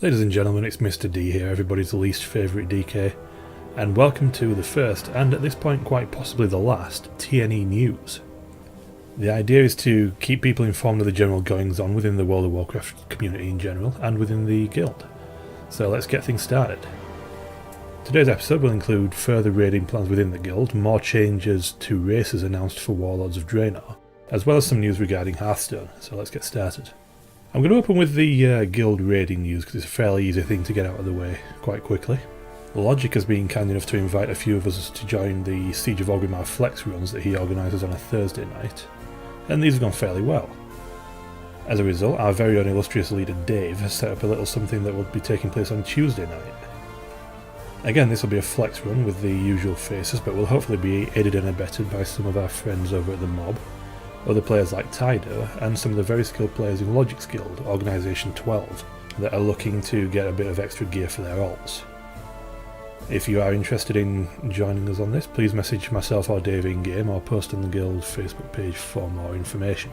Ladies and gentlemen, it's Mr. D here, everybody's least favourite DK, and welcome to the first, and at this point quite possibly the last, TNE news. The idea is to keep people informed of the general goings on within the World of Warcraft community in general, and within the guild. So let's get things started. Today's episode will include further raiding plans within the guild, more changes to races announced for Warlords of Draenor, as well as some news regarding Hearthstone, so let's get started. I'm going to open with the guild raiding news because it's a fairly easy thing to get out of the way quite quickly. Logic has been kind enough to invite a few of us to join the Siege of Orgrimmar Flex runs that he organises on a Thursday night, and these have gone fairly well. As a result, our very own illustrious leader Dave has set up a little something that will be taking place on Tuesday night. Again, this will be a flex run with the usual faces, but will hopefully be aided and abetted by some of our friends over at the mob, other players like Tydo, and some of the very skilled players in Logic's guild, Organisation 12, that are looking to get a bit of extra gear for their alts. If you are interested in joining us on this, please message myself or Dave in-game or post on the guild Facebook page for more information.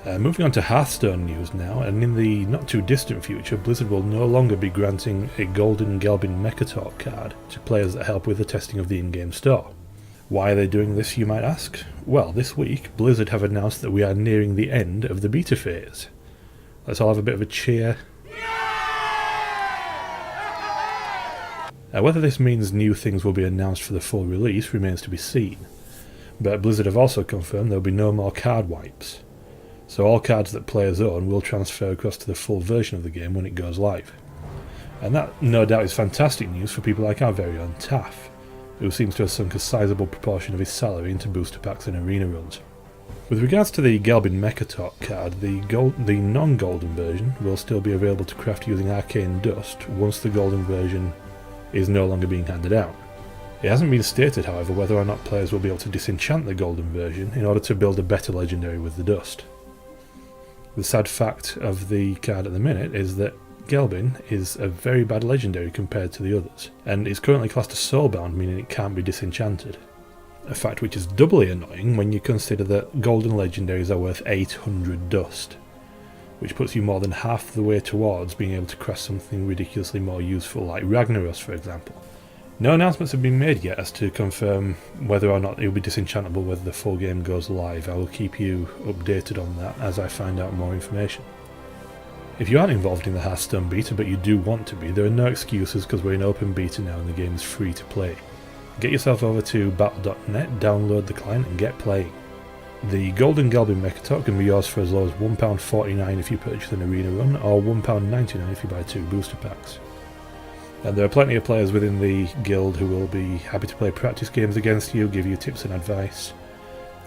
Moving on to Hearthstone news now, and in the not too distant future, Blizzard will no longer be granting a golden Gelbin Mechatalk card to players that help with the testing of the in-game store. Why are they doing this, you might ask? Well, this week, Blizzard have announced that we are nearing the end of the beta phase. Let's all have a bit of a cheer. Whether this means new things will be announced for the full release remains to be seen, but Blizzard have also confirmed there will be no more card wipes, so all cards that players own will transfer across to the full version of the game when it goes live. And that no doubt is fantastic news for people like our very own Taff, who seems to have sunk a sizable proportion of his salary into booster packs and arena runs. With regards to the Gelbin Mechatalk card, the non-golden version will still be available to craft using arcane dust once the golden version is no longer being handed out. It hasn't been stated, however, whether or not players will be able to disenchant the golden version in order to build a better legendary with the dust. The sad fact of the card at the minute is that Gelbin is a very bad legendary compared to the others, and is currently classed as soulbound, meaning it can't be disenchanted. A fact which is doubly annoying when you consider that golden legendaries are worth 800 dust, which puts you more than half the way towards being able to craft something ridiculously more useful like Ragnaros, for example. No announcements have been made yet as to confirm whether or not it will be disenchantable whether the full game goes live. I will keep you updated on that as I find out more information. If you aren't involved in the Hearthstone beta but you do want to be, there are no excuses because we're in open beta now and the game is free to play. Get yourself over to battle.net, download the client and get playing. The Golden Gelbin Mechatalk can be yours for as low as £1.49 if you purchase an arena run, or £1.99 if you buy 2 booster packs. And there are plenty of players within the guild who will be happy to play practice games against you, give you tips and advice,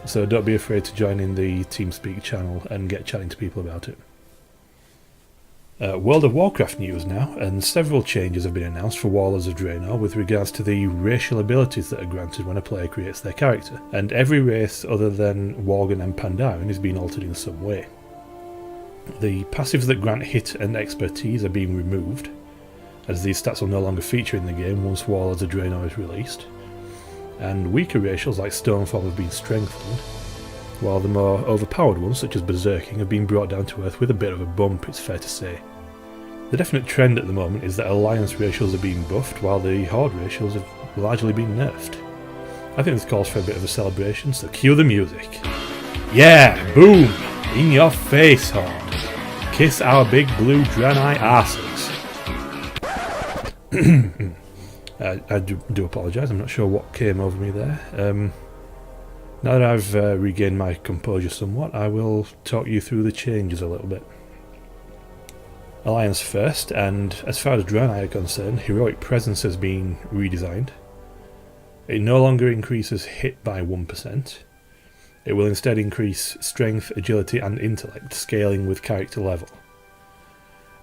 so don't be afraid to join in the TeamSpeak channel and get chatting to people about it. World of Warcraft news now, and several changes have been announced for Warlords of Draenor with regards to the racial abilities that are granted when a player creates their character, and every race other than Worgen and Pandaren is being altered in some way. The passives that grant hit and expertise are being removed, as these stats will no longer feature in the game once Warlords of Draenor is released, and weaker racials like Stoneform have been strengthened, while the more overpowered ones such as Berserking have been brought down to earth with a bit of a bump, it's fair to say. The definite trend at the moment is that Alliance racials are being buffed while the Horde racials have largely been nerfed. I think this calls for a bit of a celebration, so cue the music. Yeah, boom! In your face, Horde! Kiss our big blue Draenei arses! I do apologise, I'm not sure what came over me there. Now that I've regained my composure somewhat, I will talk you through the changes a little bit. Alliance first, and as far as Draenei are concerned, Heroic Presence has been redesigned. It no longer increases hit by 1%. It will instead increase strength, agility and intellect, scaling with character level.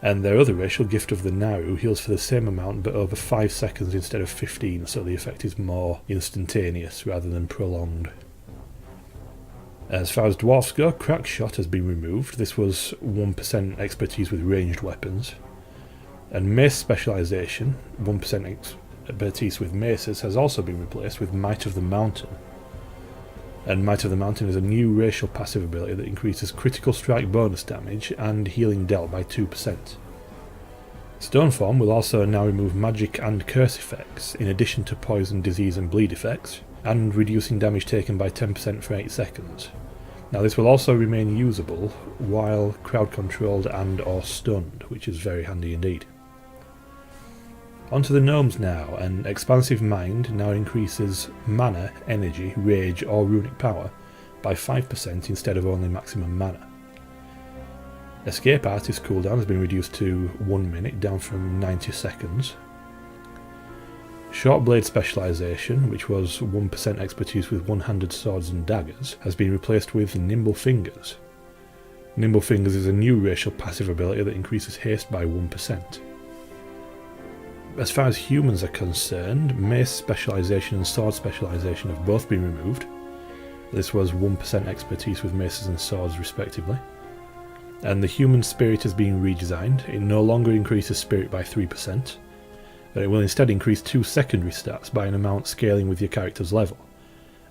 And their other racial, Gift of the Naru, heals for the same amount but over 5 seconds instead of 15, so the effect is more instantaneous rather than prolonged. As far as Dwarfs go, Crackshot has been removed. This was 1% expertise with ranged weapons. And Mace Specialisation, 1% expertise with maces, has also been replaced with Might of the Mountain. And Might of the Mountain is a new racial passive ability that increases critical strike bonus damage and healing dealt by 2%. Stoneform will also now remove magic and curse effects, in addition to poison, disease and bleed effects, and reducing damage taken by 10% for 8 seconds. Now this will also remain usable while crowd controlled and or stunned, which is very handy indeed. Onto the gnomes now. An expansive mind now increases mana, energy, rage or runic power by 5% instead of only maximum mana. Escape artist cooldown has been reduced to 1 minute, down from 90 seconds. Short blade specialisation, which was 1% expertise with one-handed swords and daggers, has been replaced with nimble fingers. Nimble fingers is a new racial passive ability that increases haste by 1%. As far as humans are concerned, mace specialisation and sword specialisation have both been removed. This was 1% expertise with maces and swords respectively. And the human spirit has been redesigned. It no longer increases spirit by 3%, but it will instead increase 2 secondary stats by an amount scaling with your character's level,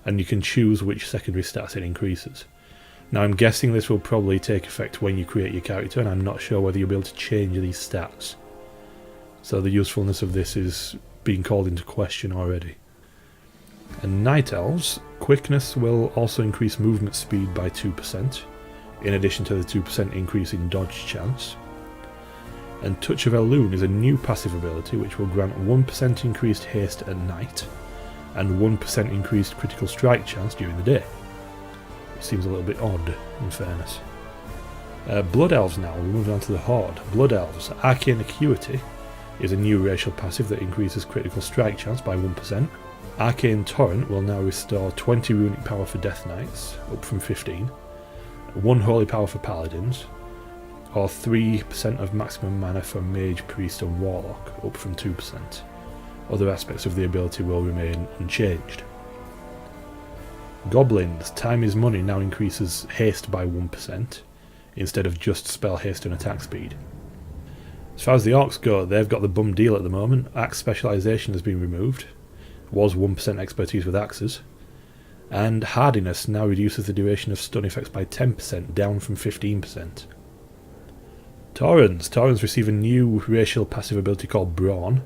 and you can choose which secondary stats it increases. Now I'm guessing this will probably take effect when you create your character, and I'm not sure whether you'll be able to change these stats. So the usefulness of this is being called into question already. And Night Elves, quickness will also increase movement speed by 2%, in addition to the 2% increase in dodge chance. And Touch of Elune is a new passive ability which will grant 1% increased haste at night, and 1% increased critical strike chance during the day. It seems a little bit odd, in fairness. Blood Elves now, we're moving on to the Horde. Blood Elves, Arcane Acuity is a new racial passive that increases critical strike chance by 1%. Arcane Torrent will now restore 20 runic power for Death Knights, up from 15. 1 holy power for paladins, or 3% of maximum mana for mage, priest and warlock, up from 2%. Other aspects of the ability will remain unchanged. Goblins, time is money now increases haste by 1%, instead of just spell haste and attack speed. As far as the orcs go, they've got the bum deal at the moment. Axe specialisation has been removed, was 1% expertise with axes. And hardiness now reduces the duration of stun effects by 10%, down from 15%. Taurens receive a new racial passive ability called Brawn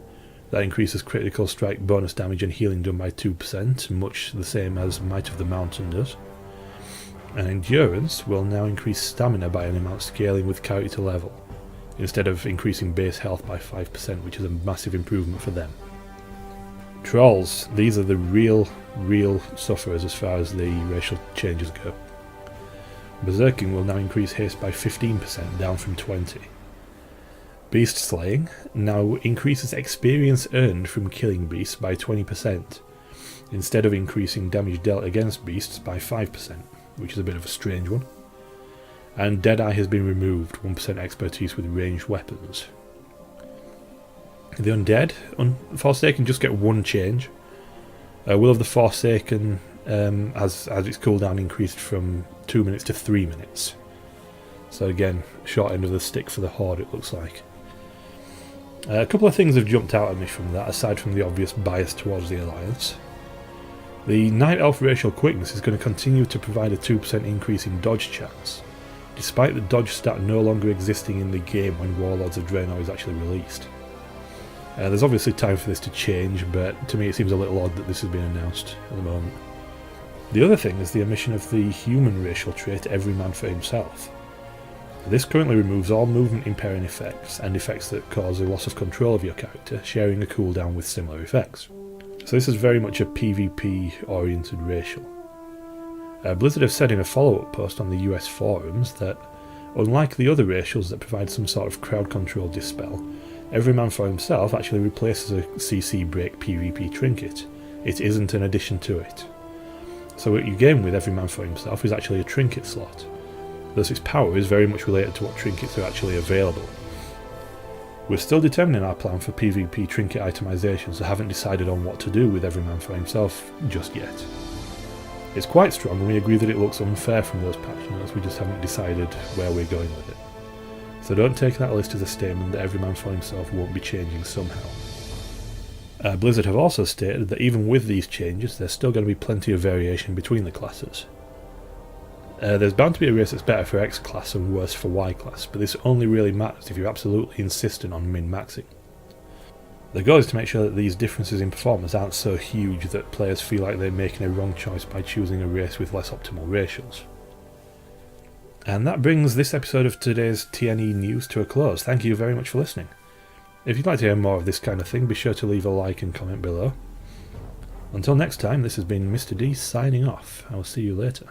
that increases critical strike, bonus damage and healing done by 2%, much the same as Might of the Mountain does. And Endurance will now increase stamina by an amount scaling with character level, instead of increasing base health by 5%, which is a massive improvement for them. Trolls, these are the real sufferers as far as the racial changes go. Berserking will now increase haste by 15%, down from 20. Beast Slaying now increases experience earned from killing beasts by 20%, instead of increasing damage dealt against beasts by 5%, which is a bit of a strange one. And Deadeye has been removed, 1% expertise with ranged weapons. The Undead, Forsaken just get 1 change. Will of the Forsaken has its cooldown increased from 2 minutes to 3 minutes. So again, short end of the stick for the Horde it looks like. A couple of things have jumped out at me from that, aside from the obvious bias towards the Alliance. The Night Elf racial quickness is going to continue to provide a 2% increase in dodge chance, despite the dodge stat no longer existing in the game when Warlords of Draenor is actually released. There's obviously time for this to change, but to me it seems a little odd that this has been announced at the moment. The other thing is the omission of the human racial trait Every Man for Himself. This currently removes all movement impairing effects and effects that cause a loss of control of your character, sharing a cooldown with similar effects. So this is very much a PvP oriented racial. Blizzard have said in a follow-up post on the US forums that, unlike the other racials that provide some sort of crowd control dispel, Every Man for Himself actually replaces a CC break PvP trinket. It isn't an addition to it. So what you gain with Every Man for Himself is actually a trinket slot, thus its power is very much related to what trinkets are actually available. We're still determining our plan for PvP trinket itemization, so haven't decided on what to do with Every Man for Himself just yet. It's quite strong and we agree that it looks unfair from those patch notes, we just haven't decided where we're going with it. So don't take that list as a statement that Every Man for Himself won't be changing somehow. Blizzard have also stated that even with these changes there's still going to be plenty of variation between the classes. There's bound to be a race that's better for X class and worse for Y class, but this only really matters if you're absolutely insistent on min-maxing. The goal is to make sure that these differences in performance aren't so huge that players feel like they're making a wrong choice by choosing a race with less optimal ratios. And that brings this episode of today's TNE news to a close. Thank you very much for listening. If you'd like to hear more of this kind of thing, be sure to leave a like and comment below. Until next time, this has been Mr. D signing off. I will see you later.